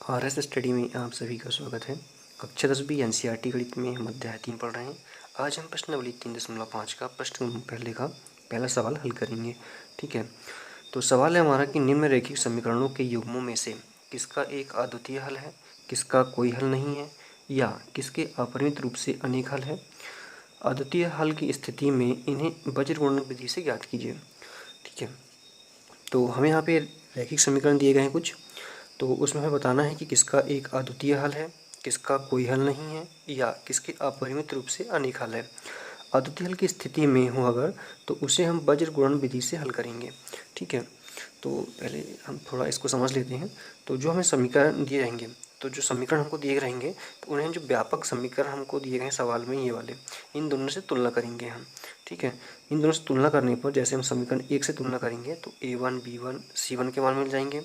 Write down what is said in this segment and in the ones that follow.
RS study में आप सभी का स्वागत है। कक्षा 10 NCERT गणित में हम अध्याय 3 पढ़ रहे हैं। आज हम प्रश्नावली 3.5 का प्रश्न पहले का पहला सवाल हल करेंगे। ठीक है, तो सवाल है हमारा कि निम्न रैखिक समीकरणों के युग्मों में से किसका एक अद्वितीय हल है, किसका कोई हल नहीं है, या किसके अपरिमित रूप से अनेक हल है। अद्वितीय हल की स्थिति में इन्हें बज्रगुणन विधि से ज्ञात कीजिए। ठीक है, तो हमें यहाँ पे रैखिक समीकरण दिए गए हैं कुछ, तो उसमें हमें बताना है कि किसका एक अद्वितीय हल है, किसका कोई हल नहीं है, या किसके अपरिमित रूप से अनेक हल है। अद्वितीय हल की स्थिति में हो अगर, तो उसे हम बज्रगुणन विधि से हल करेंगे। ठीक है, तो पहले हम थोड़ा इसको समझ लेते हैं। तो जो हमें समीकरण दिए रहेंगे, तो जो समीकरण हमको दिए रहेंगे, तो उन्हें जो व्यापक समीकरण हमको दिए गए हैं सवाल में, ये वाले, इन दोनों से तुलना करेंगे हम। ठीक है, इन दोनों से तुलना करने पर जैसे हम समीकरण 1 से तुलना करेंगे तो A1 B1 C1 के मान मिल जाएंगे,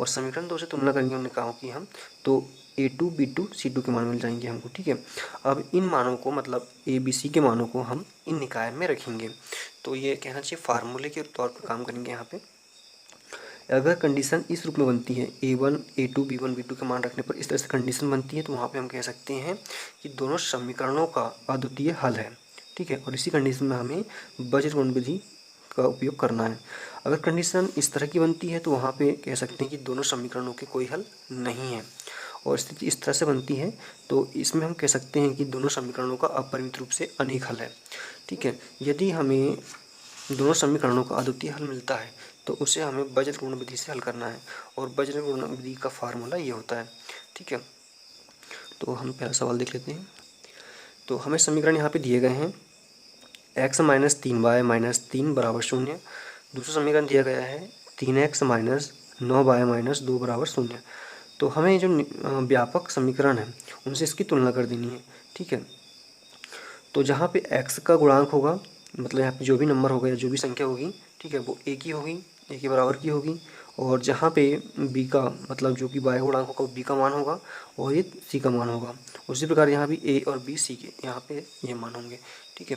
और समीकरण 2 से तुलना करेंगे हमने कहा कि हम, तो A2 B2 C2 के मान मिल जाएंगे हमको। ठीक है, अब इन मानों को, मतलब ABC के मानों को हम इन निकाय में रखेंगे। तो ये कहना चाहिए फार्मूले के तौर पर काम करेंगे यहाँ पे। अगर कंडीशन इस रूप में बनती है, A1 A2 B1 B2 के मान रखने पर इस तरह से कंडीशन बनती है, तो वहाँ पे हम कह सकते हैं कि दोनों समीकरणों का अद्वितीय हल है। ठीक है, और इसी कंडीशन में हमें बज्रगुणन विधि का उपयोग करना है। अगर कंडीशन इस तरह की बनती है, तो वहाँ पे कह सकते हैं कि दोनों समीकरणों के कोई हल नहीं है। और स्थिति इस तरह से बनती है, तो इसमें हम कह सकते हैं कि दोनों समीकरणों का अपरिमित रूप से अनेक हल है। ठीक है, यदि हमें दोनों समीकरणों का अद्वितीय हल मिलता है, तो उसे हमें बज्रगुणन विधि से हल करना है, और बज्रगुणन विधि का फार्मूला ये होता है। ठीक है, तो हम पहला सवाल देख लेते हैं। तो हमें समीकरण यहाँ पे दिए गए हैं, x - 3y - 3 बराबर 0। दूसरा समीकरण दिया गया है 3x - 9y - 2 बराबर 0। तो हमें जो व्यापक समीकरण है, उनसे इसकी तुलना कर देनी है। ठीक है, तो जहाँ पे x का गुणांक होगा, मतलब यहाँ पे जो भी नंबर होगा या जो भी संख्या होगी, ठीक है, वो a की होगी, a के बराबर की होगी। और जहाँ पे b का, मतलब जो कि y का गुणांक होगा, b का मान होगा, और ये c का मान होगा। उसी प्रकार यहाँ भी a और b c के यहाँ पे ये मान होंगे। ठीक है,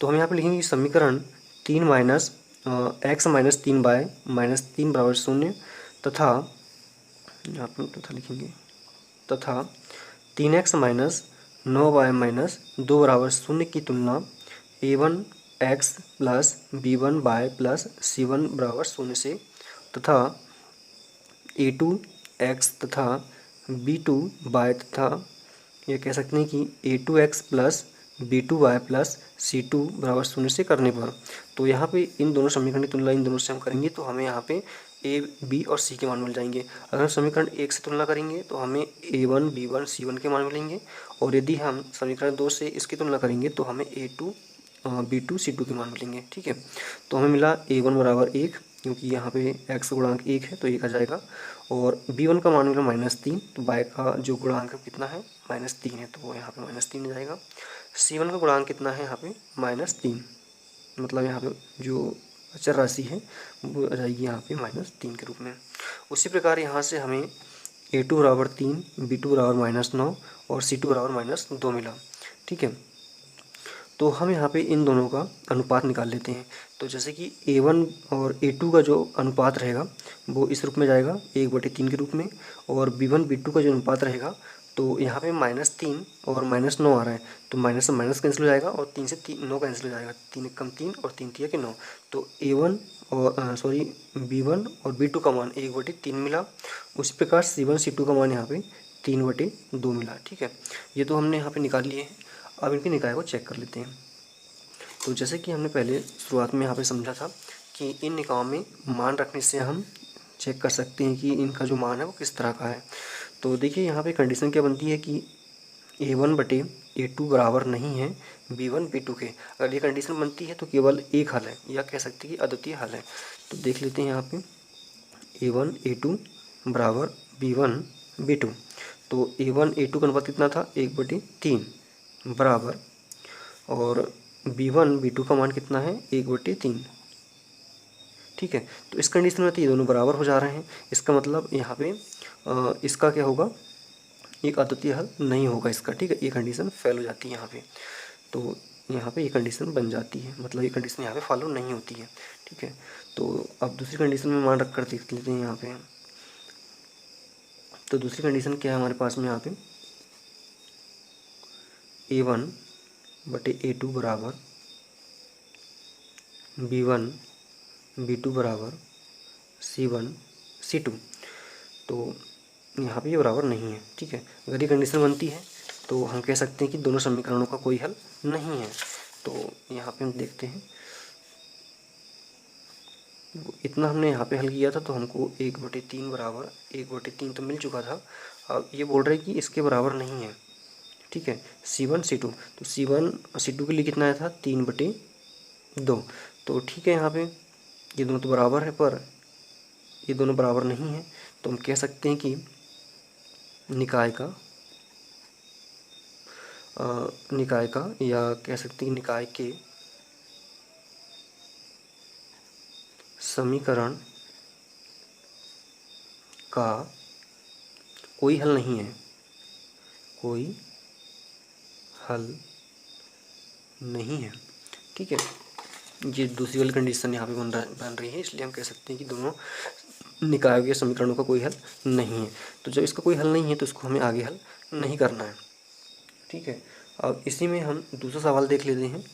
तो हम यहाँ पे लिखेंगे समीकरण 3 माइनस x - 3y - 3 बराबर 0, तथा यहाँ पे तथा लिखेंगे, तथा 3x - 9y - 2 बराबर 0 की तुलना A1x plus B1y plus C1 बराबर 0 से, तथा A2x तथा B2y, तथा ये कह सकते हैं कि A2x plus B2y plus C2 बराबर 0 से करने पर। तो यहाँ पे इन दोनों समीकरण की तुलना इन दोनों से हम करेंगे, तो हमें यहाँ पे A B और C के मान मिल जाएंगे। अगर हम समीकरण 1 से तुलना करेंगे, तो हमें A1 B1 C1 के मान मिलेंगे, और यदि हम समीकरण 2 से इसकी तुलना करेंगे, तो हमें A2 B2 C2 के मान मिलेंगे। ठीक है, तो हमें मिला A1 बराबर 1, क्योंकि यहाँ पे x गुणांक 1 है तो 1 आ जाएगा, और B1 का मान मिला -3, तो y का जो गुणांक कितना है -3 है, तो वो यहाँ पे -3 आ जाएगा। C1 का गुणांक कितना है यहाँ पे -3, मतलब यहाँ पे जो अचर राशि है वो आ जाएगी यहाँ पे -3 के रूप में। उसी प्रकार यहाँ से हमें A2 बराबर 3, B2 बराबर -9 और C2 बराबर -2 मिला। ठीक है, तो हम यहाँ पे इन दोनों का अनुपात निकाल लेते हैं। तो जैसे कि A1 और A2 का जो अनुपात रहेगा, वो इस रूप में जाएगा 1/3 के रूप में, और B1 B2 का जो अनुपात रहेगा, तो यहाँ पे -3 और -9 आ रहा है, तो माइनस से माइनस कैंसिल हो जाएगा, और 3 से 9 कैंसिल हो जाएगा, 3 × 3 और 3 × 3 = 9। तो A1 और B1 और B2 का मान 1/3 मिला। उसी प्रकार C1 C2 का मान यहाँ पे 3/2 मिला। ठीक है, ये तो हमने यहाँ पे निकाल लिए हैं। अब इनके निकाय को चेक कर लेते हैं। तो जैसे कि हमने पहले शुरुआत में यहाँ पे समझा था कि इन निकायों में मान रखने से हम चेक कर सकते हैं कि इनका जो मान है वो किस तरह का है। तो देखिए यहाँ पे कंडीशन क्या बनती है कि A1/A2 बराबर नहीं है B1 B2 के। अगर ये कंडीशन बनती है तो केवल एक हल है, या कह सकते हैं कि अद्वितीय हल है। तो देख लेते हैं यहाँ पे A1A2 बराबर B1 B2। तो A1A2 का अनुपात कितना था 1/3 बराबर, और B1 B2 का मान कितना है 1/3। ठीक है, तो इस कंडीशन में तो ये दोनों बराबर हो जा रहे हैं। इसका मतलब यहाँ पे इसका क्या होगा, एक अद्वितीय हल नहीं होगा इसका। ठीक है, ये कंडीशन फेल हो जाती है यहाँ पे। तो यहाँ पे ये कंडीशन बन जाती है, मतलब ये कंडीशन यहाँ पे फॉलो नहीं होती है। ठीक है, तो अब दूसरी कंडीशन में मान रख कर देख लेते हैं यहाँ पे। तो दूसरी कंडीशन क्या है हमारे पास में यहाँ पे, A1 बटे A2 बराबर B1 B2 बराबर C1 C2। तो यहाँ पे ये बराबर नहीं है, ठीक है। अगर ये कंडीशन बनती है तो हम कह सकते हैं कि दोनों समीकरणों का कोई हल नहीं है। तो यहाँ पे हम देखते हैं, इतना हमने यहाँ पे हल किया था तो हमको 1/3 बराबर 1/3 तो मिल चुका था। अब ये बोल रहे हैं कि इसके बराबर नहीं है, ठीक है, C1 C2। तो C1 C2 के लिए कितना आया था, 3/2। तो ठीक है, यहाँ पे ये दोनों तो बराबर है पर ये दोनों बराबर नहीं है। तो हम कह सकते हैं कि निकाय का या कह सकते हैं निकाय के समीकरण का कोई हल नहीं है, कोई हल नहीं है, ठीक है। ये दूसरी वाली कंडीशन यहाँ पे बन रही है, इसलिए हम कह सकते हैं कि दोनों निकायों के समीकरणों का कोई हल नहीं है। तो जब इसका कोई हल नहीं है तो इसको हमें आगे हल नहीं करना है, ठीक है। अब इसी में हम दूसरा सवाल देख लेते हैं